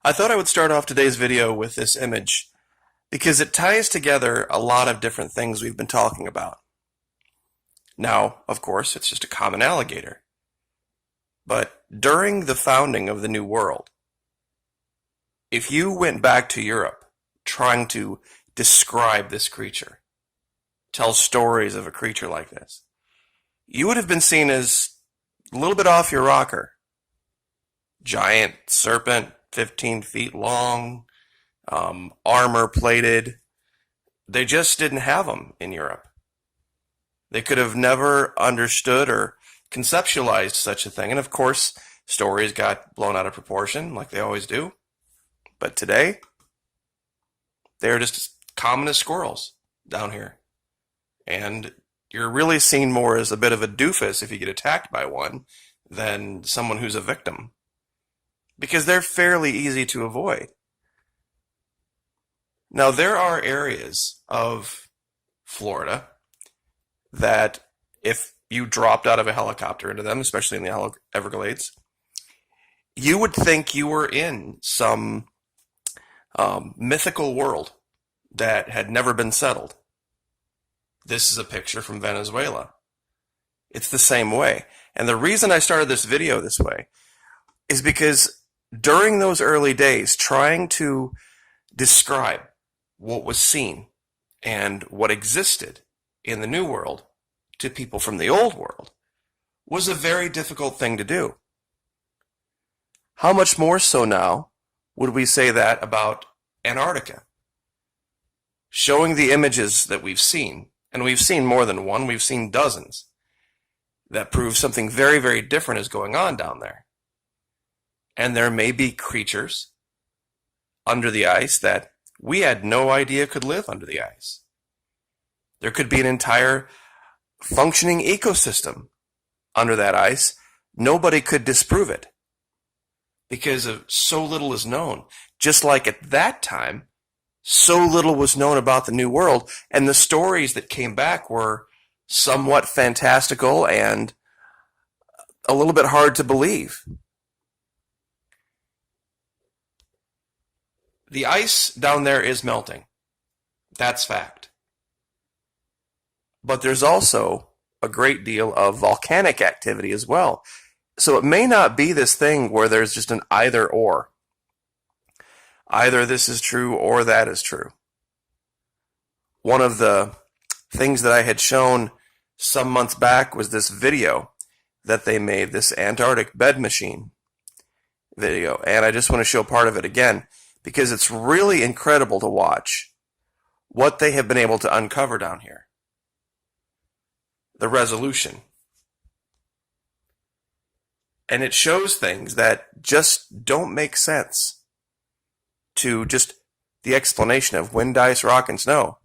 I thought I would start off today's video with this image because it ties together a lot of different things we've been talking about. Now, of course, it's just a common alligator. But during the founding of the New World, if you went back to Europe trying to describe this creature, tell stories of a creature like this, you would have been seen as a little bit off your rocker. Giant serpent, 15 feet long, armor plated. They just didn't have them in Europe. They could have never understood or conceptualized such a thing. And of course, stories got blown out of proportion like they always do. But today, they're just as common as squirrels down here. And you're really seen more as a bit of a doofus if you get attacked by one than someone who's a victim, because they're fairly easy to avoid. Now, there are areas of Florida that if you dropped out of a helicopter into them, especially in the Everglades, you would think you were in some mythical world that had never been settled. This is a picture from Venezuela. It's the same way. And the reason I started this video this way is because during those early days, trying to describe what was seen and what existed in the New World to people from the Old World was a very difficult thing to do. How much more so now would we say that about Antarctica? Showing the images that we've seen, and we've seen more than one, we've seen dozens, that prove something very, very different is going on down there. And there may be creatures under the ice that we had no idea could live under the ice. There could be an entire functioning ecosystem under that ice. Nobody could disprove it because of so little is known. Just like at that time, so little was known about the New World, and the stories that came back were somewhat fantastical and a little bit hard to believe. The ice down there is melting. That's fact. But there's also a great deal of volcanic activity as well. So it may not be this thing where there's just an either or. Either this is true or that is true. One of the things that I had shown some months back was this video that they made, this Antarctic bed machine video. And I just want to show part of it again because it's really incredible to watch what they have been able to uncover down here. The resolution. And it shows things that just don't make sense to just the explanation of wind, ice, rock, and snow.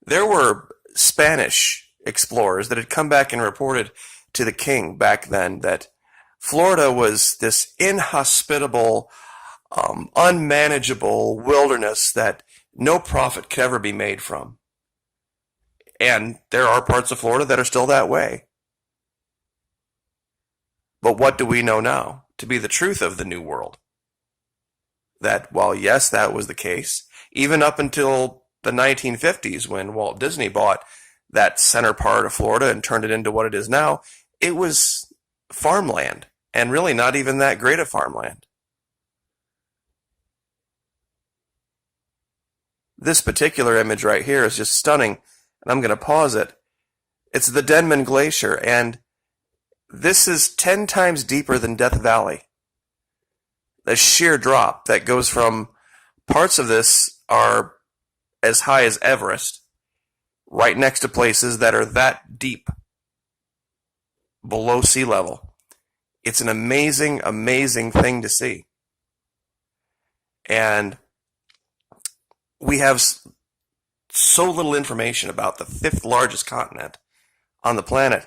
There were Spanish explorers that had come back and reported to the king back then that Florida was this inhospitable, unmanageable wilderness that no profit could ever be made from. And there are parts of Florida that are still that way. But what do we know now to be the truth of the New World? That while yes, that was the case, even up until the 1950s when Walt Disney bought that center part of Florida and turned it into what it is now, it was farmland, and really not even that great a farmland. This particular image right here is just stunning, and I'm going to pause it. It's the Denman Glacier, and this is 10 times deeper than Death Valley. The sheer drop that goes from parts of this are as high as Everest, right next to places that are that deep below sea level. It's an amazing, amazing thing to see. And we have so little information about the fifth largest continent on the planet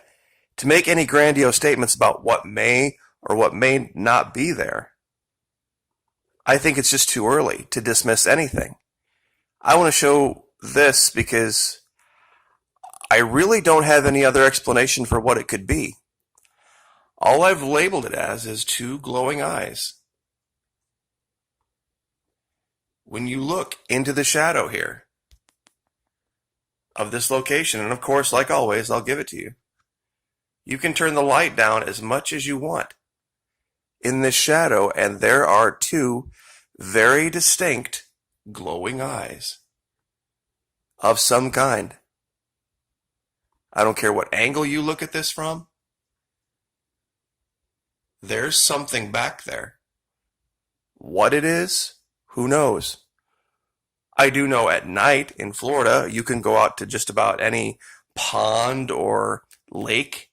to make any grandiose statements about what may or what may not be there. I think it's just too early to dismiss anything. I want to show this because I really don't have any other explanation for what it could be. All I've labeled it as is two glowing eyes. when you look into the shadow here of this location, and of course, like always, I'll give it to you, you can turn the light down as much as you want in this shadow, and there are two very distinct glowing eyes of some kind. I don't care what angle you look at this from. There's something back there. What it is, who knows? I do know at night in Florida, you can go out to just about any pond or lake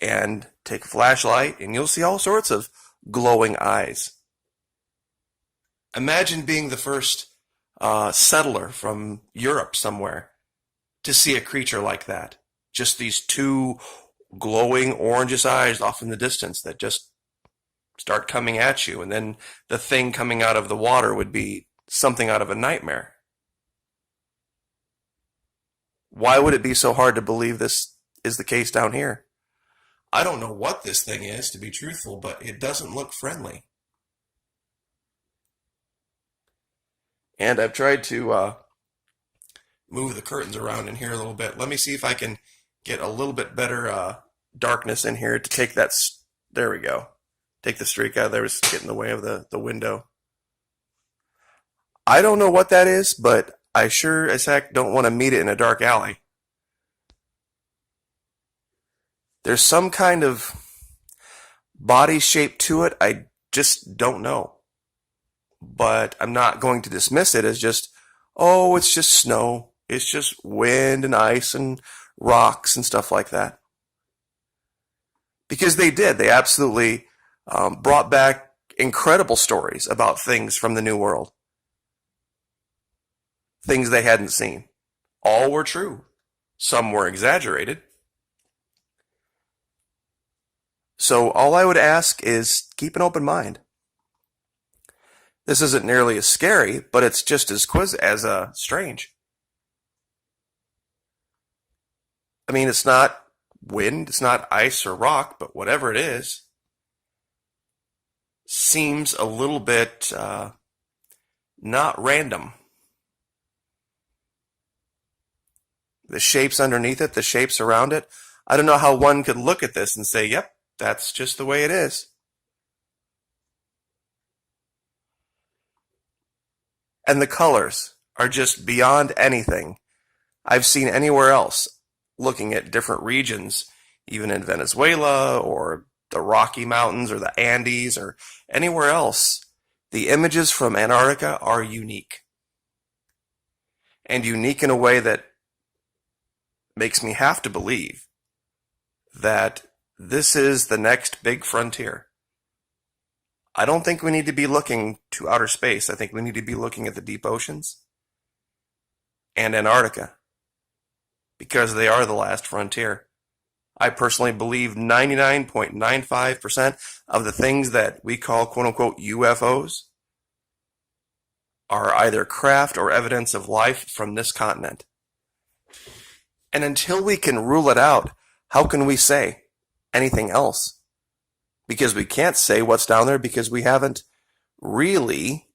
and take a flashlight, and you'll see all sorts of glowing eyes. Imagine being the first settler from Europe somewhere to see a creature like that. Just these two glowing orangish eyes off in the distance that just start coming at you, and then the thing coming out of the water would be something out of a nightmare. Why would it be so hard to believe this is the case down here? I don't know what this thing is, to be truthful, but it doesn't look friendly. And I've tried to move the curtains around in here a little bit. Let me see if I can get a little bit better darkness in here to take that. There we go. Take the streak out of there. It's getting in the way of the window. I don't know what that is, but I sure as heck don't want to meet it in a dark alley. There's some kind of body shape to it. I just don't know. But I'm not going to dismiss it as just, oh, it's just snow. It's just wind and ice and rocks and stuff like that. Because they did. They absolutely brought back incredible stories about things from the New World. Things they hadn't seen. All were true. Some were exaggerated. So all I would ask is keep an open mind. This isn't nearly as scary, but it's just as strange. I mean, it's not wind, it's not ice or rock, but whatever it is, seems a little bit not random. The shapes underneath it, the shapes around it, I don't know how one could look at this and say, yep, that's just the way it is. And the colors are just beyond anything I've seen anywhere else. Looking at different regions, even in Venezuela or the Rocky Mountains or the Andes or anywhere else, the images from Antarctica are unique. And unique in a way that makes me have to believe that this is the next big frontier. I don't think we need to be looking to outer space. I think we need to be looking at the deep oceans and Antarctica, because they are the last frontier. I personally believe 99.95% of the things that we call quote-unquote UFOs are either craft or evidence of life from this continent. And until we can rule it out, how can we say anything else? Because we can't say what's down there because we haven't really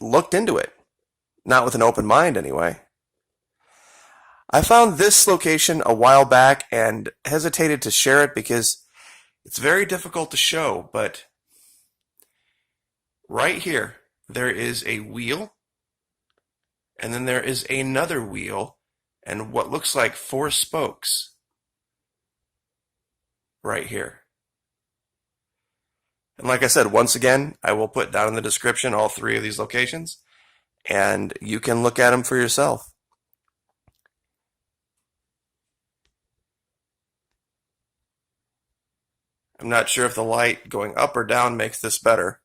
looked into it. Not with an open mind, anyway. I found this location a while back and hesitated to share it because it's very difficult to show, but right here, there is a wheel, and then there is another wheel, and what looks like 4 spokes right here. And like I said, once again, I will put down in the description all 3 of these locations, and you can look at them for yourself. I'm not sure if the light going up or down makes this better.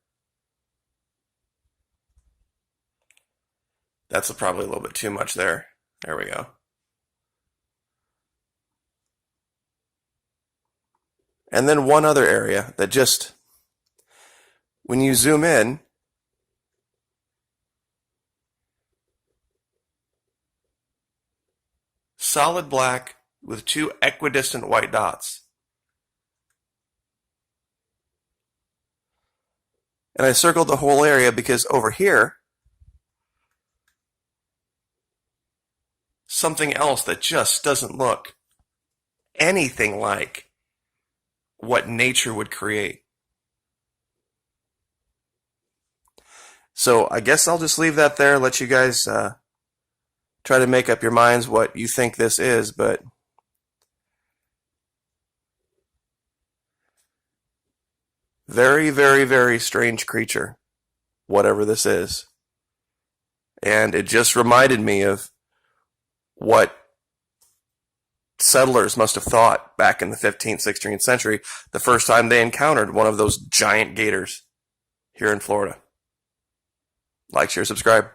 That's probably a little bit too much there. There we go. And then one other area that just, when you zoom in, solid black with 2 equidistant white dots. And I circled the whole area because over here, something else that just doesn't look anything like what nature would create. So I guess I'll just leave that there, let you guys try to make up your minds what you think this is, but very, very, very strange creature, whatever this is. And it just reminded me of what settlers must have thought back in the 15th, 16th century, the first time they encountered one of those giant gators here in Florida. Like, share, subscribe.